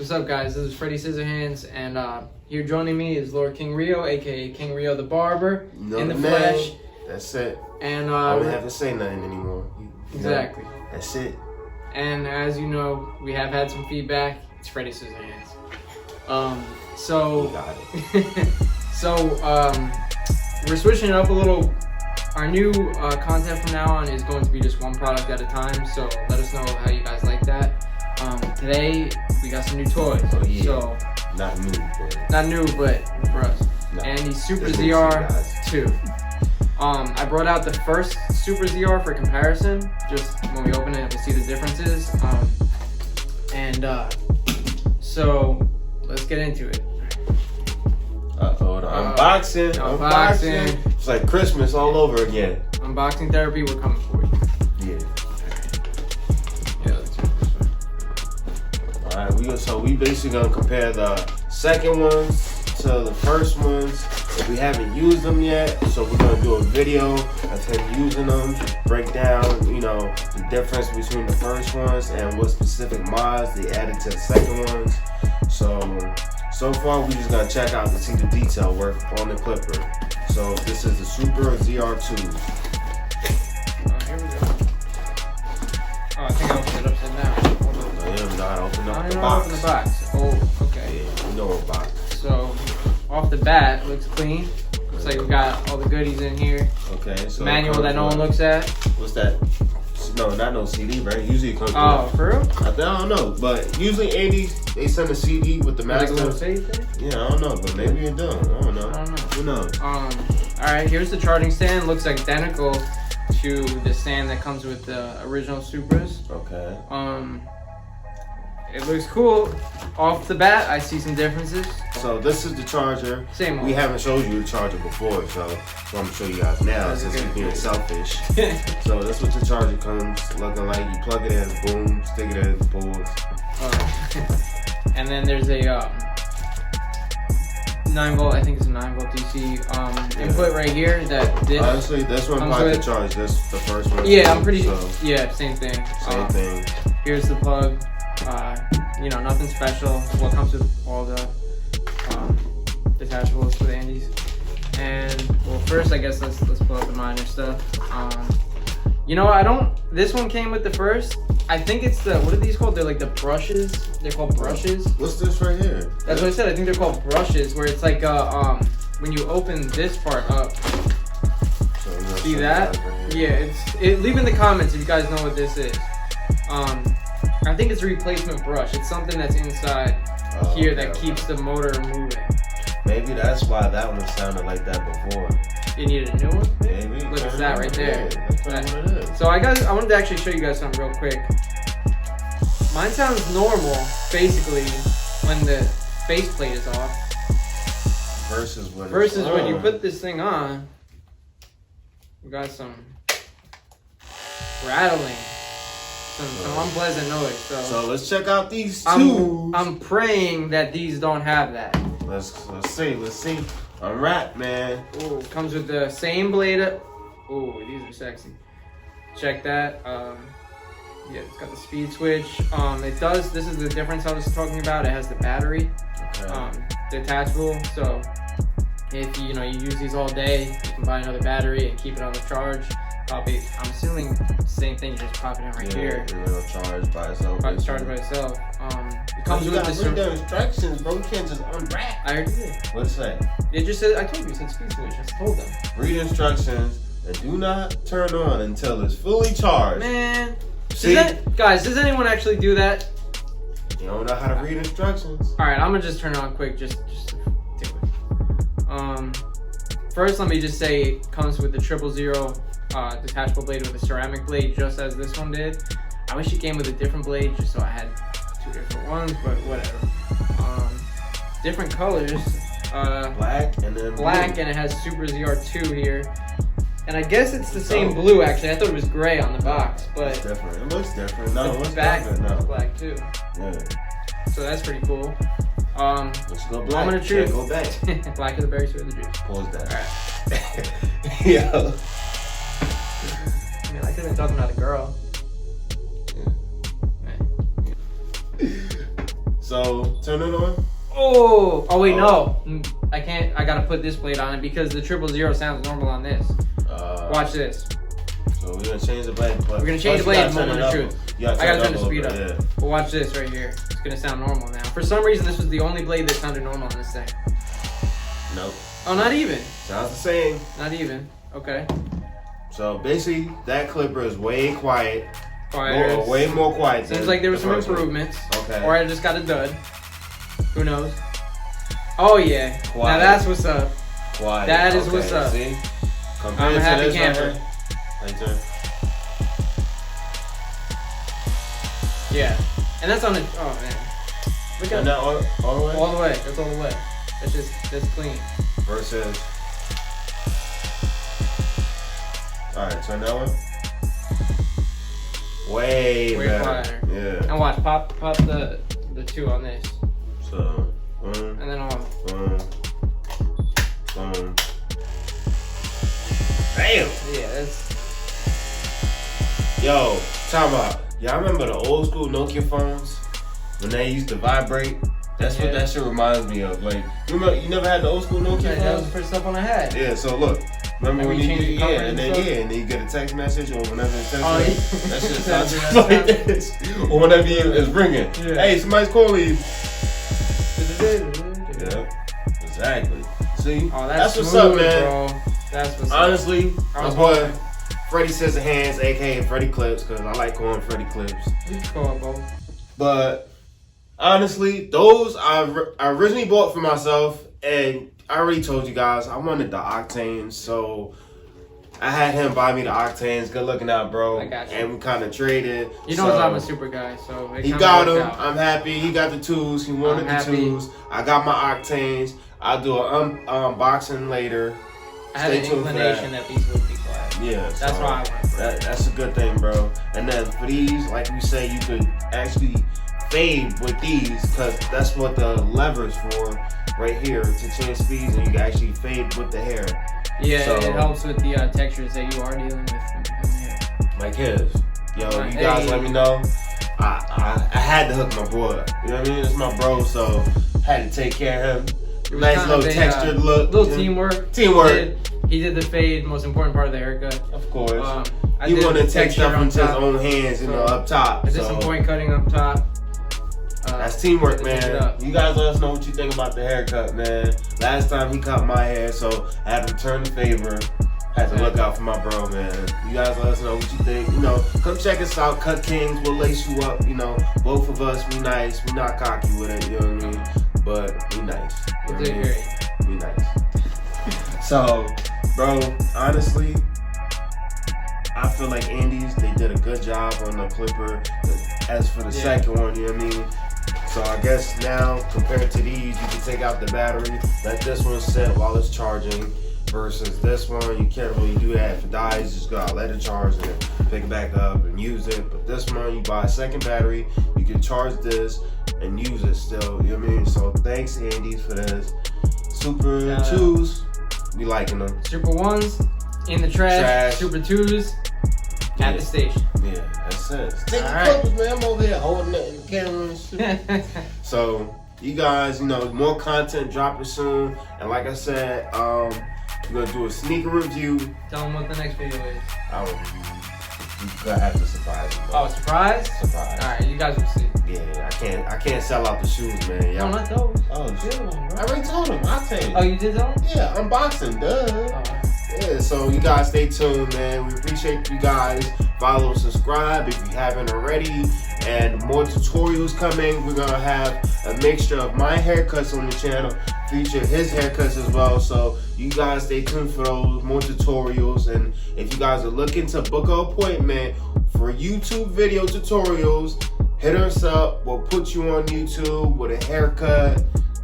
What's up, guys? This is Freddy Scissorhands, and here joining me is Lord King Rio, aka King Rio the Barber, in the flesh. That's it. And I don't have to say nothing anymore. Exactly. That's it. And as you know, we have had some feedback. It's Freddy Scissorhands. So we're switching it up a little. Our new content from now on is going to be just one product at a time. So let us know how you guys like that. Today we got some new toys. Oh, yeah. So not new, but for us. No. Andis Supra ZR2. I brought out the first Supra ZR for comparison. Just when we open it, we'll see the differences. So let's get into it. Uh-oh, the unboxing. It's like Christmas all over again. Unboxing therapy, we're coming for you. Yeah. Yeah, let's do it this way. Alright, we basically gonna compare the second ones to the first ones. We haven't used them yet, so we're gonna do a video of him using them, break down, the difference between the first ones and what specific mods they added to the second ones. So far we just gonna check out to see the detail work on the clipper. So this is the Supra ZR2. Here we go. Oh, I think I opened it upside down. I'm not opening up the box. box. Open the box. Oh, okay. Yeah, you know a box. So off the bat, looks clean. Looks like we got all the goodies in here. Okay, so manual that no one looks at. What's that? No, not no CD, right? Usually it comes with. Oh, for real? I don't know, but usually Andis, they send a CD with the master. Like a little fade thing? Yeah, I don't know, but maybe it don't. I don't know. Who knows? Alright, here's the charging stand. Looks identical to the stand that comes with the original Supras. Okay. It looks cool. Off the bat, I see some differences. So this is the charger. Same one. We haven't showed you the charger before, so I'm gonna show you guys now since we're being selfish. So that's what the charger comes looking like. You plug it in, boom, stick it in, pulls. And then there's a 9 volt, I think it's a 9 volt DC input right here. Honestly, this one probably charge. This the first one. Yeah, I'm pretty. Yeah, same thing. Same thing. Here's the plug. Nothing special. What comes with all the detachables with Andis. And well, first I guess let's pull out the minor stuff. This one came with the first. I think it's what are these called? They're like the brushes. They're called brushes. What's this right here? That's what I said. I think they're called brushes, where it's like when you open this part up. See that? Yeah. Leave in the comments if you guys know what this is. I think it's a replacement brush. It's something that's inside here that keeps the motor moving. Maybe that's why that one sounded like that before. You needed a new one? Maybe. Look at that right there. Yeah, that's what it is. So I wanted to actually show you guys something real quick. Mine sounds normal, basically, when the faceplate is off. Versus when you put this thing on, we got some rattling. Some unpleasant noise. So let's check out these two. I'm praying that these don't have that. Let's see. Unwrap, man. Ooh, comes with the same blade. Ooh, these are sexy. Check that. Yeah, it's got the speed switch. This is the difference I was talking about. It has the battery. Okay. Detachable. So if you use these all day, you can buy another battery and keep it on the charge. Probably, I'm assuming the same thing. You just pop it in right here. It'll charge by itself. Charge by itself. It comes with the instructions, bro. You can't just unwrap. I already did. What'd it say? It just said. I told you it said speed switch. I told them. Read instructions and do not turn on until it's fully charged. Man, guys, does anyone actually do that? You don't know how to read instructions. All right, I'm gonna just turn it on quick, just to do it. First, let me just say it comes with the 000. Detachable blade with a ceramic blade, just as this one did. I wish it came with a different blade, just so I had two different ones, but whatever. Different colors. Black and then black, and it has Supra ZR2 here. And I guess it's the same blue, actually. I thought it was gray on the box, but it's different. It looks different. No, it looks back different. No. Black too. Yeah. So that's pretty cool. Let's go black. I'm gonna choose. Go back. Black is the berry, sweet of the juice. Pause that. All right. Yeah. I could have been talking about a girl. So turn it on. Oh wait, no. I can't. I gotta put this blade on it because the 000 sounds normal on this. Watch this. So we're gonna change the blade. We're gonna change the blade moment of truth. I gotta turn the speed up. Yeah. But watch this right here. It's gonna sound normal now. For some reason, this was the only blade that sounded normal on this thing. Nope. Oh, not even. Sounds the same. Not even. Okay. So basically, that clipper is way quiet. Quieter. Way more quiet. Seems like there were some improvements. Okay. Or I just got a dud. Who knows? Oh yeah. Quiet. Now that's what's up. Quiet. That is what's up. See? I'm a happy camper. Right there. Yeah. And that's on the. Oh man. Look at that all the way. All the way. That's all the way. That's clean. Versus. All right, turn that one. Way better. Quieter. Yeah. And watch, pop the 2 on this. So, and then on. Damn. Yeah, that's. Yo, time out. Y'all remember the old school Nokia phones when they used to vibrate? That's what that shit reminds me of. Like, you never had the old school Nokia phones? That was the first stuff on I had. Yeah. So look. Remember when you change the color and then you get a text message or whenever it's text message, that shit sounds just like this. Or whenever it's ringing. Yeah. Hey, somebody's calling you. Yeah, exactly. See, that's what's up, man. Bro. That's what's honestly, up. my boy Freddy Scissorhands, aka Freddy Clips, because I like calling Freddy Clips. You can call it both. But honestly, those I originally bought for myself, and I already told you guys I wanted the Octanes, so I had him buy me the Octanes. Good looking out, bro. I got you. And we kind of traded. You know, I'm a super guy, so he got them. I'm happy. He got the twos. He wanted the twos. I got my Octanes. I'll do an unboxing later. I had an inclination that these would be glad. Yeah, that's why I went for it. That's a good thing, bro. And then for these, like we say, you could actually fade with these because that's what the lever's for. Right here to change speeds, and you can actually fade with the hair. Yeah, so, it helps with the textures that you are dealing with from the hair. Like his. Yo, you guys let me know. I had to hook my boy up. You know what I mean? It's my bro, so had to take care of him. Nice little textured look. Little teamwork. Teamwork. He did the fade, most important part of the haircut. Of course. He wanted to take stuff into his own hands, you know, up top. I did some point cutting up top. That's teamwork, man. You guys let us know what you think about the haircut, man. Last time he cut my hair, so I had to return the favor. Had to look out for my bro, man. You guys let us know what you think. You know, come check us out. Cut Kings, we'll lace you up. You know, both of us, we nice. We not cocky with it, you know what I mean? But we nice. You know what I mean? We nice. So, bro, honestly, I feel like Andis, they did a good job on the clipper. As for the second one, you know what I mean? So I guess now, compared to these, you can take out the battery, let this one sit while it's charging, versus this one, you can't really do that. If it dies, just go out, let it charge, and pick it back up and use it. But this one, you buy a second battery, you can charge this and use it still, you know what I mean? So thanks, Andis, for this. Super 2s, we liking them. Super 1s, in the trash. Super 2s, at the station. Yeah, that's it. Take the clippers, man. I'm over here holding the camera and shit. So, you guys, you know, more content dropping soon. And like I said, we're going to do a sneaker review. Tell them what the next video is. You're going to have to surprise them. Oh, surprise? Surprise. All right, you guys will see. Yeah, I can't sell out the shoes, man. No, not those. Oh, shit. I already told him. I'll tell you. Oh, you did that? Yeah, unboxing, duh. Yeah, so you guys stay tuned, man. We appreciate you guys. Follow, subscribe if you haven't already. And more tutorials coming. We're going to have a mixture of my haircuts on the channel, feature his haircuts as well. So you guys stay tuned for those more tutorials. And if you guys are looking to book an appointment for YouTube video tutorials, hit us up. We'll put you on YouTube with a haircut.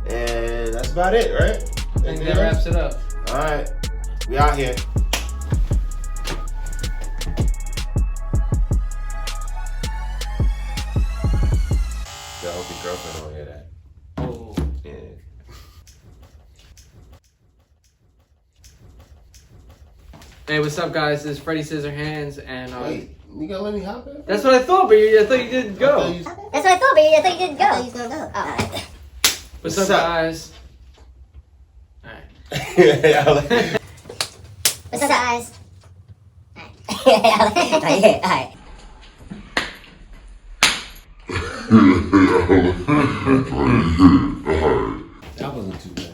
And that's about it, right? I think that wraps it up. All right. We out here. Yo, I hope your girlfriend don't hear that. Oh. Yeah. Hey, what's up, guys? This is Freddy Scissorhands, and Wait. You gonna let me hop in? That's what I thought, but I thought you didn't go. That's what I thought, but I thought you didn't go. I thought you was gonna go. Oh. What's up, guys? Alright. What's up, guys? Alright. That wasn't too bad.